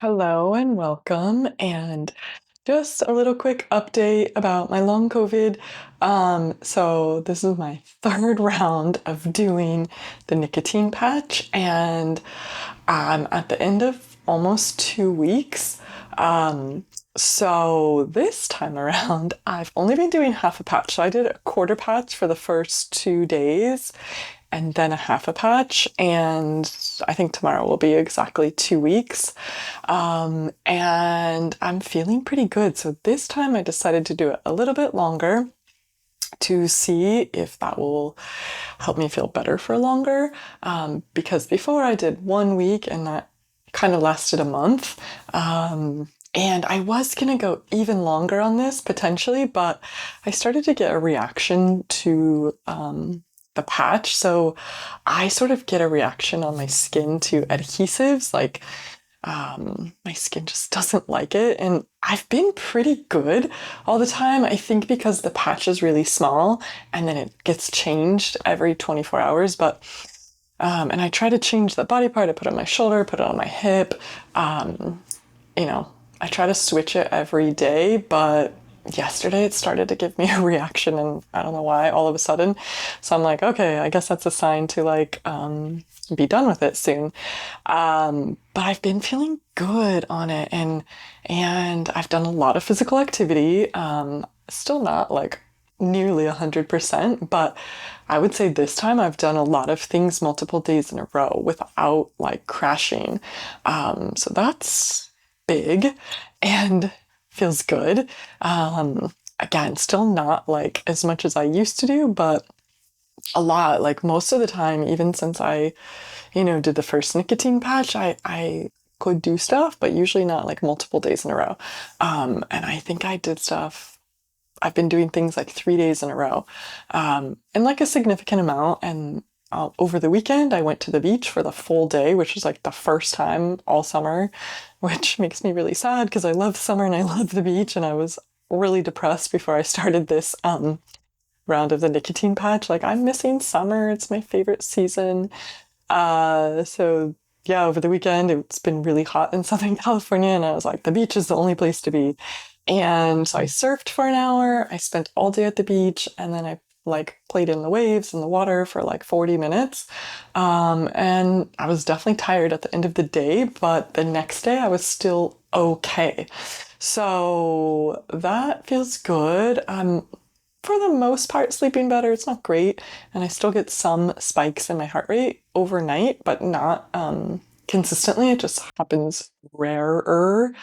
Hello and welcome. And just a little quick update about my long COVID. So this is my third round of doing the nicotine patch, and I'm at the end of almost 2 weeks. So this time around, I've only been doing half a patch. So I did a quarter patch for the first 2 days and then a half a patch. And I think tomorrow will be exactly 2 weeks. And I'm feeling pretty good. So this time I decided to do it a little bit longer to see if that will help me feel better for longer. Because before I did 1 week and that kind of lasted a month. And I was gonna go even longer on this potentially, but I started to get a reaction to the patch. So I sort of get a reaction on my skin to adhesives, like my skin just doesn't like it. And I've been pretty good all the time. I think because the patch is really small and then it gets changed every 24 hours. And I try to change the body part. I put it on my shoulder, put it on my hip. Um, you know, I try to switch it every day, but yesterday it started to give me a reaction and I don't know why all of a sudden. So I'm like, okay, I guess that's a sign to be done with it soon. But I've been feeling good on it, and I've done a lot of physical activity. Still not like nearly 100%, but I would say this time I've done a lot of things multiple days in a row without like crashing. So that's big and feels good. Again, still not like as much as I used to do, but a lot. Like most of the time, even since I did the first nicotine patch, I could do stuff, but usually not like multiple days in a row. And I think I did stuff. I've been doing things like 3 days in a row, and like a significant amount. And over the weekend, I went to the beach for the full day, which was like the first time all summer, which makes me really sad because I love summer and I love the beach. And I was really depressed before I started this round of the nicotine patch. Like, I'm missing summer. It's my favorite season. So yeah, over the weekend, it's been really hot in Southern California, and I was like, the beach is the only place to be. And so I surfed for an hour. I spent all day at the beach, and then I like played in the waves and the water for like 40 minutes. And I was definitely tired at the end of the day, but the next day I was still okay. So that feels good. For the most part, sleeping better. It's not great. And I still get some spikes in my heart rate overnight, but not consistently. It just happens rarer.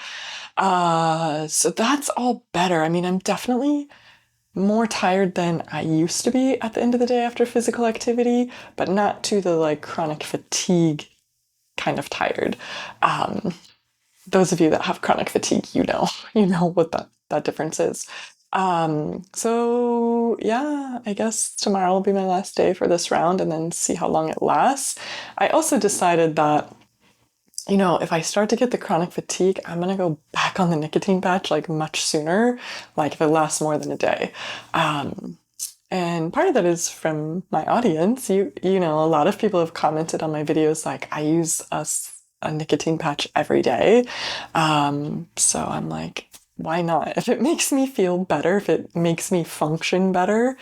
So that's all better. I mean, I'm definitely more tired than I used to be at the end of the day after physical activity, but not to the like chronic fatigue kind of tired. Um, those of you that have chronic fatigue, you know what that difference is. So yeah, I guess tomorrow will be my last day for this round and then see how long it lasts. I also decided that, if I start to get the chronic fatigue, I'm gonna go back on the nicotine patch like much sooner, like if it lasts more than a day. Um, and part of that is from my audience. A lot of people have commented on my videos like I use a nicotine patch every day. So I'm like, why not? If it makes me feel better, if it makes me function better,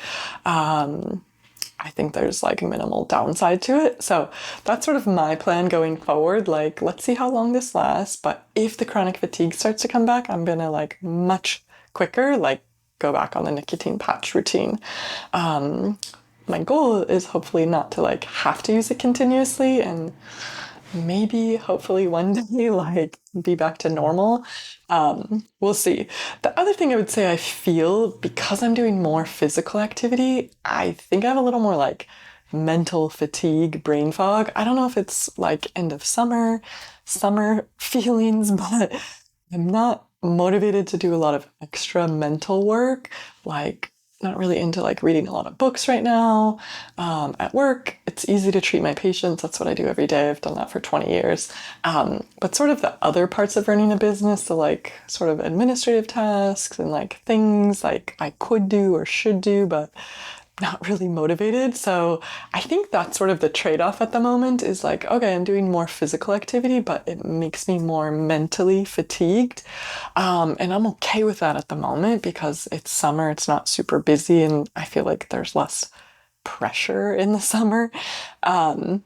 I think there's like minimal downside to it. So that's sort of my plan going forward. Like, let's see how long this lasts. But if the chronic fatigue starts to come back, I'm gonna like much quicker, like go back on the nicotine patch routine. Um, my goal is hopefully not to like have to use it continuously and maybe hopefully one day like be back to normal. We'll see. The other thing I would say I feel because I'm doing more physical activity, I think I have a little more like mental fatigue, brain fog. I don't know if it's like end of summer feelings, but I'm not motivated to do a lot of extra mental work, like not really into like reading a lot of books right now. At work, it's easy to treat my patients. That's what I do every day. I've done that for 20 years. But sort of the other parts of running a business, the like sort of administrative tasks and like things like I could do or should do, but not really motivated. So I think that's sort of the trade-off at the moment is like, okay, I'm doing more physical activity, but it makes me more mentally fatigued. And I'm okay with that at the moment because it's summer, it's not super busy, and I feel like there's less pressure in the summer. Um,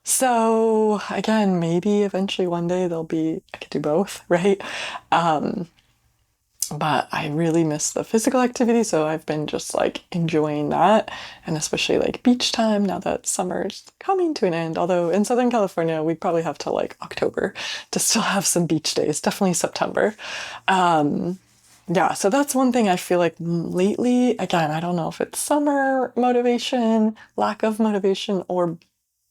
so again, maybe eventually one day I could do both, right? Um, but I really miss the physical activity, so I've been just like enjoying that, and especially like beach time now that summer's coming to an end. Although in Southern California, we probably have to like October to still have some beach days, definitely September. Um, yeah, so that's one thing I feel like lately, again, I don't know if it's summer motivation, lack of motivation, or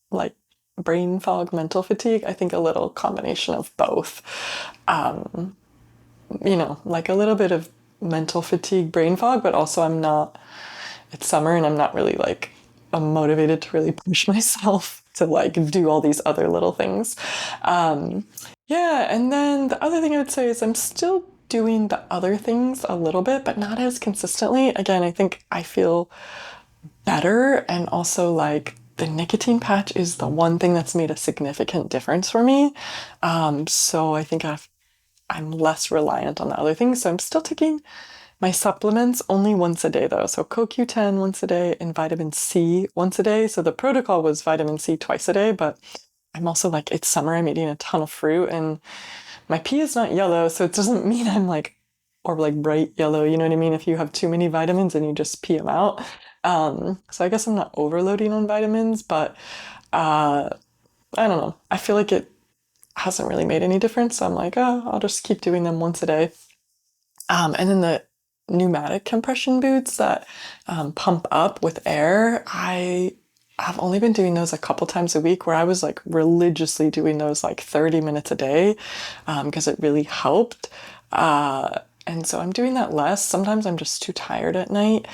like brain fog, mental fatigue. I think a little combination of both. Um, like a little bit of mental fatigue, brain fog, but also it's summer and I'm not really like, I'm motivated to really push myself to like do all these other little things. Um, yeah, and then the other thing I would say is I'm still doing the other things a little bit, but not as consistently. Again, I think I feel better, and also like the nicotine patch is the one thing that's made a significant difference for me. So I think I'm less reliant on the other things. So I'm still taking my supplements only once a day though. So CoQ10 once a day and vitamin C once a day. So the protocol was vitamin C twice a day, but I'm also like, it's summer, I'm eating a ton of fruit and my pee is not yellow. So it doesn't mean I'm like, or like bright yellow, you know what I mean? If you have too many vitamins and you just pee them out. So I guess I'm not overloading on vitamins, but uh, I don't know. I feel like it hasn't really made any difference. So I'm like, oh, I'll just keep doing them once a day. And then the pneumatic compression boots that pump up with air, I have only been doing those a couple times a week where I was like religiously doing those like 30 minutes a day because it really helped. And so I'm doing that less. Sometimes I'm just too tired at night.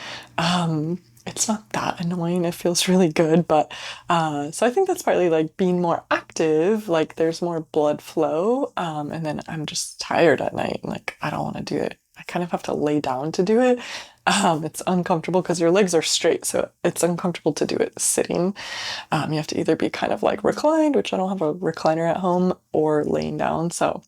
It's not that annoying. It feels really good. But so I think that's partly like being more active, like there's more blood flow. And then I'm just tired at night. Like I don't want to do it. I kind of have to lay down to do it. It's uncomfortable because your legs are straight. So it's uncomfortable to do it sitting. You have to either be kind of like reclined, which I don't have a recliner at home, or laying down. So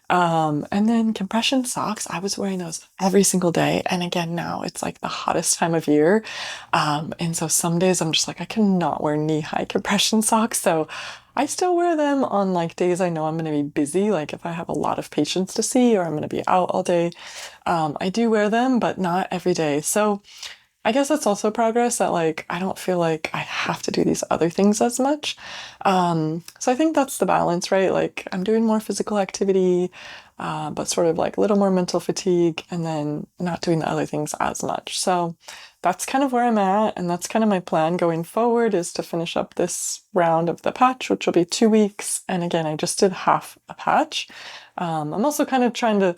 and then compression socks, I was wearing those every single day. And again, now it's like the hottest time of year. And so some days I'm just like, I cannot wear knee-high compression socks. So I still wear them on like days I know I'm going to be busy, like if I have a lot of patients to see or I'm going to be out all day. I do wear them, but not every day. So I guess that's also progress that like I don't feel like I have to do these other things as much. So I think that's the balance, right? Like I'm doing more physical activity, but sort of like a little more mental fatigue and then not doing the other things as much. So that's kind of where I'm at, and that's kind of my plan going forward is to finish up this round of the patch, which will be 2 weeks. And again, I just did half a patch. I'm also kind of trying to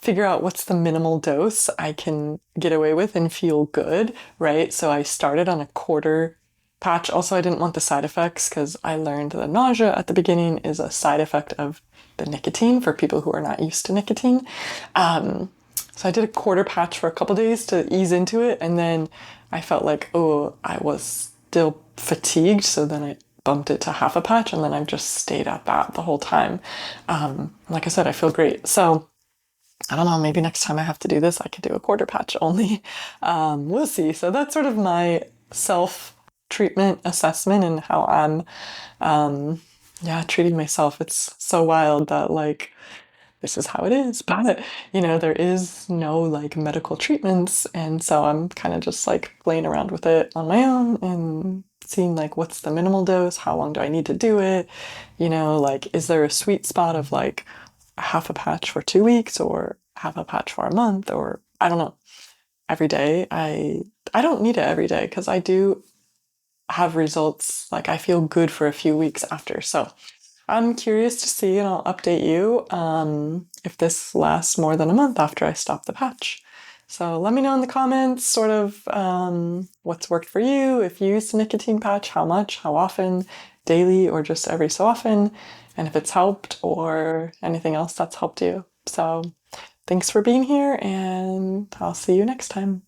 figure out what's the minimal dose I can get away with and feel good, right? So I started on a quarter patch. Also, I didn't want the side effects because I learned the nausea at the beginning is a side effect of the nicotine for people who are not used to nicotine. So I did a quarter patch for a couple days to ease into it, and then I felt like, oh, I was still fatigued, so then I bumped it to half a patch, and then I've just stayed at that the whole time. Like I said, I feel great. So I don't know, maybe next time I have to do this, I could do a quarter patch only. We'll see. So that's sort of my self treatment assessment and how I'm, yeah, treating myself. It's so wild that like this is how it is, but there is no like medical treatments, and so I'm kind of just like playing around with it on my own and seeing like what's the minimal dose, how long do I need to do it, like is there a sweet spot of like half a patch for 2 weeks or half a patch for a month, or I don't know, every day. I don't need it every day because I do have results, like I feel good for a few weeks after. So I'm curious to see, and I'll update you if this lasts more than a month after I stop the patch. So let me know in the comments sort of what's worked for you, if you use the nicotine patch, how much, how often, daily or just every so often, and if it's helped or anything else that's helped you. So thanks for being here, and I'll see you next time.